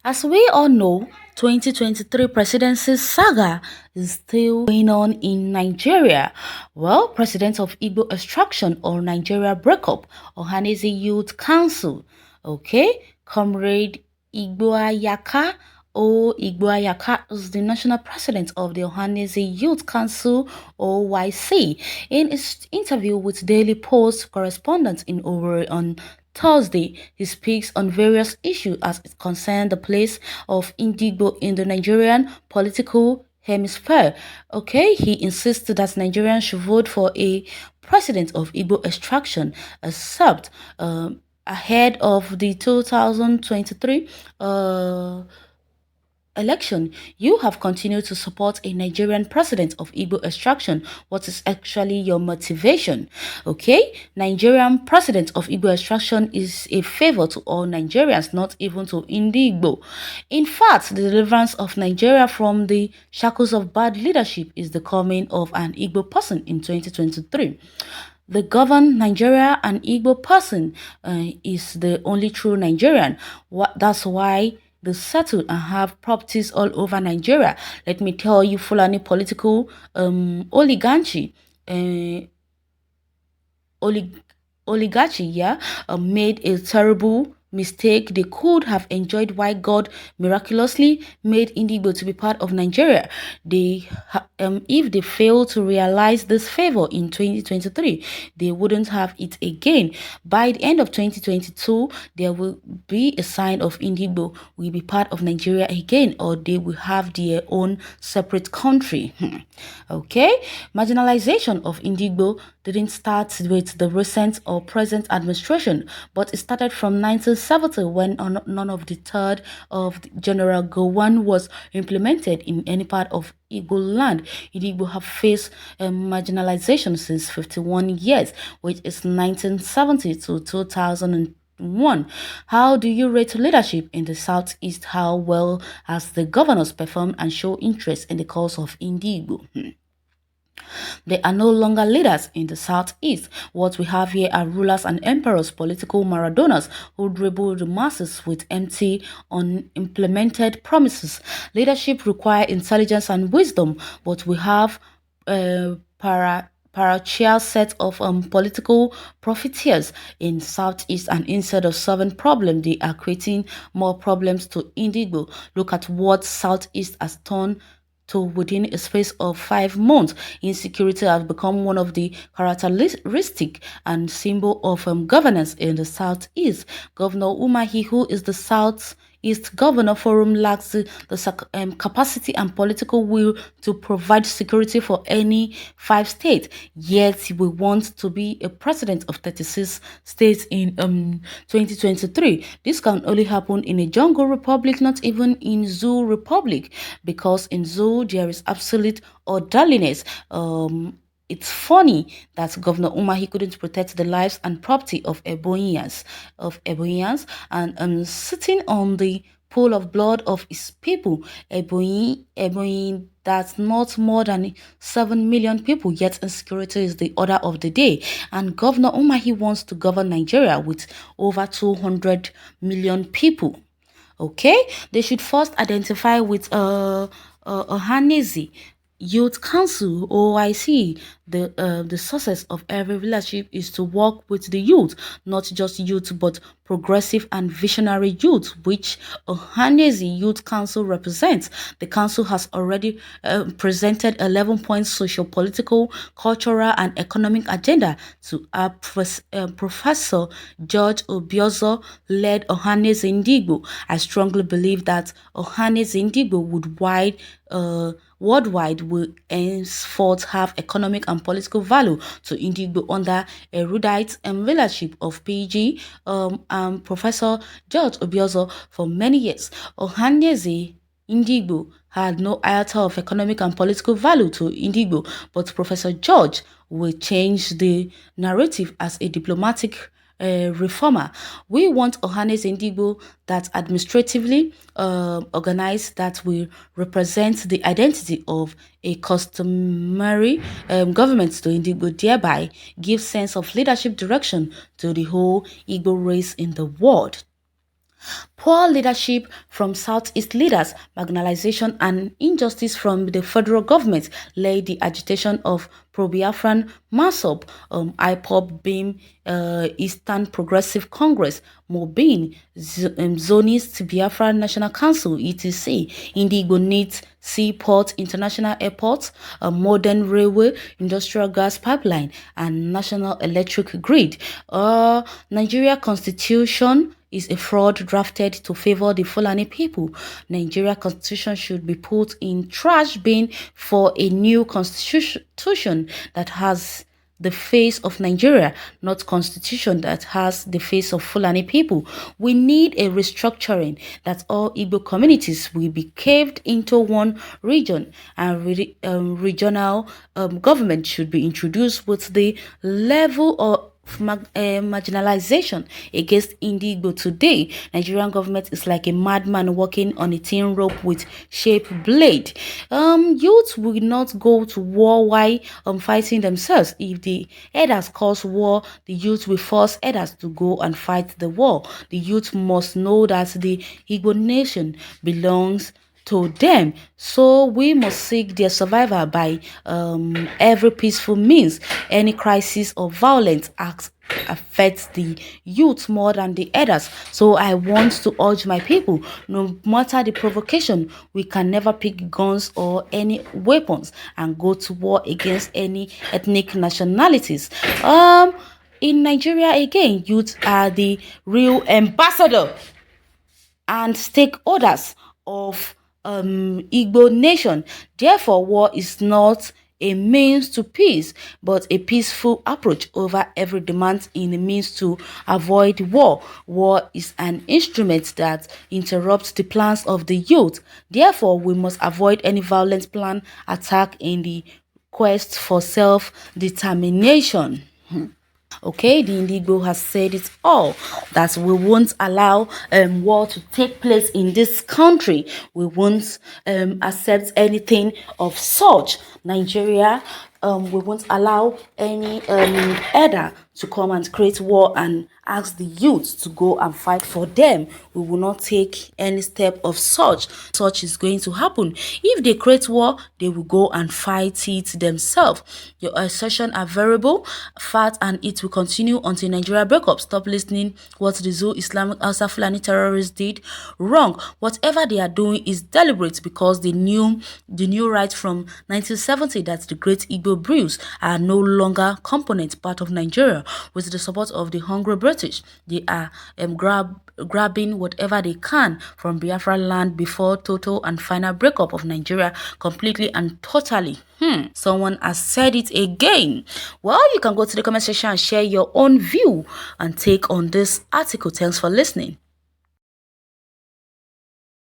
As we all know, 2023 presidency saga is still going on in Nigeria. Well, President of Igbo Extraction or Nigeria Breakup, Ohanaeze Youth Council, okay, Comrade Igboayaka Igboayaka is the national president of the Ohanaeze Youth Council (OYC). In his interview with Daily Post correspondent in Owerri on Thursday, he speaks on various issues as it concerns the place of Indigo in the Nigerian political hemisphere. Okay, he insists that Nigerians should vote for a president of Igbo extraction, except ahead of the 2023 election. You have continued to support a Nigerian president of Igbo extraction. What is actually your motivation? Okay, Nigerian president of Igbo extraction is a favor to all Nigerians, not even to Igbo. In fact, the deliverance of Nigeria from the shackles of bad leadership is the coming of an Igbo person in 2023. The governed Nigeria and Igbo person is the only true Nigerian. That's why they settled and have properties all over Nigeria. Let me tell you, Fulani political oligarchy, uh, oligarchy, yeah, made a terrible mistake. They could have enjoyed why God miraculously made Indigo to be part of Nigeria. If they fail to realize this favor in 2023, they wouldn't have it again. By the end of 2022, there will be a sign of Indigo will be part of Nigeria again, or they will have their own separate country. Okay, marginalization of Indigo didn't start with the recent or present administration, but it started from 1970 when none of the third of General Gowon was implemented in any part of Igbo land. Igbo have faced marginalization since 51 years, which is 1970 to 2001. How do you rate leadership in the Southeast? How well has the governors performed and show interest in the cause of Indigo? They are no longer leaders in the southeast. What we have here are rulers and emperors, political Maradonas who dribble the masses with empty, unimplemented promises. Leadership requires intelligence and wisdom, but we have parachial set of political profiteers in southeast, and instead of solving problems, they are creating more problems to Indigo. Look at what southeast has done to within a space of 5 months. Insecurity has become one of the characteristic and symbol of governance in the southeast. Governor Umahi, who is the Southeast Governor Forum, lacks the capacity and political will to provide security for any 5 states. Yet we want to be a president of 36 states in 2023. This can only happen in a jungle republic, not even in zoo republic, because in zoo there is absolute orderliness. It's funny that Governor Umahi couldn't protect the lives and property of Ebonians, and sitting on the pool of blood of his people, Ebony, that's not more than 7 million people, yet insecurity is the order of the day. And Governor Umahi wants to govern Nigeria with over 200 million people. Okay, they should first identify with Ohanaeze Youth Council (OIC). The success of every leadership is to work with the youth, not just youth but progressive and visionary youth, which Ohanaeze Youth Council represents. The council has already presented 11-point social, political, cultural, and economic agenda to Professor George Obiozo led Ohanaeze Ndigbo. I strongly believe that Ohanaeze Ndigbo worldwide will henceforth have economic and political value to Indigo under erudite and leadership of PG Professor George Obiozo for many years. Ohanaeze Ndigbo had no iota of economic and political value to Indigo, but Professor George will change the narrative as a diplomatic reformer. We want Ohanaeze Ndigbo that administratively organized, that will represent the identity of a customary government to Indigo, thereby give sense of leadership direction to the whole Igbo race in the world. Poor leadership from Southeast leaders, marginalization and injustice from the federal government led the agitation of pro-Biafran MASOB, IPOB, BIM, Eastern Progressive Congress, MOBIN, Zonist Biafra National Council, etc. Indigo needs seaport, international airports, a modern railway, industrial gas pipeline, and national electric grid. Nigeria Constitution is a fraud drafted to favor the Fulani people. Nigeria constitution should be put in trash bin for a new constitution that has the face of Nigeria, not constitution that has the face of Fulani people. We need a restructuring that all Igbo communities will be caved into one region, and regional government should be introduced with the level of marginalization against Indigo today. Nigerian government is like a madman walking on a thin rope with sharp blade. Youth will not go to war while fighting themselves. If the elders cause war, the youth will force elders to go and fight the war. The youth must know that the Igbo nation belongs to them, so we must seek their survival by every peaceful means. Any crisis or violent acts affects the youth more than the others. So I want to urge my people, no matter the provocation, we can never pick guns or any weapons and go to war against any ethnic nationalities. In Nigeria, again, youth are the real ambassador and stakeholders of Igbo nation. Therefore, war is not a means to peace, but a peaceful approach over every demand in a means to avoid war. War is an instrument that interrupts the plans of the youth. Therefore, we must avoid any violent plan attack in the quest for self-determination. Okay, the Indigo has said it all, that we won't allow war to take place in this country. We won't accept anything of such. Nigeria, we won't allow any elder to come and create war and ask the youth to go and fight for them. We will not take any step of such. Such is going to happen. If they create war, they will go and fight it themselves. Your assertions are variable, fat, and it will continue until Nigeria break up. Stop listening what the Zoo Islamic Alsa Fulani terrorists did wrong. Whatever they are doing is deliberate, because they knew right from 1970 that the great Igbo brews are no longer component part of Nigeria. With the support of the hungry British, they are grabbing whatever they can from Biafra land before total and final breakup of Nigeria completely and totally. Someone has said it again. Well, you can go to the comment section and share your own view and take on this article. Thanks for listening.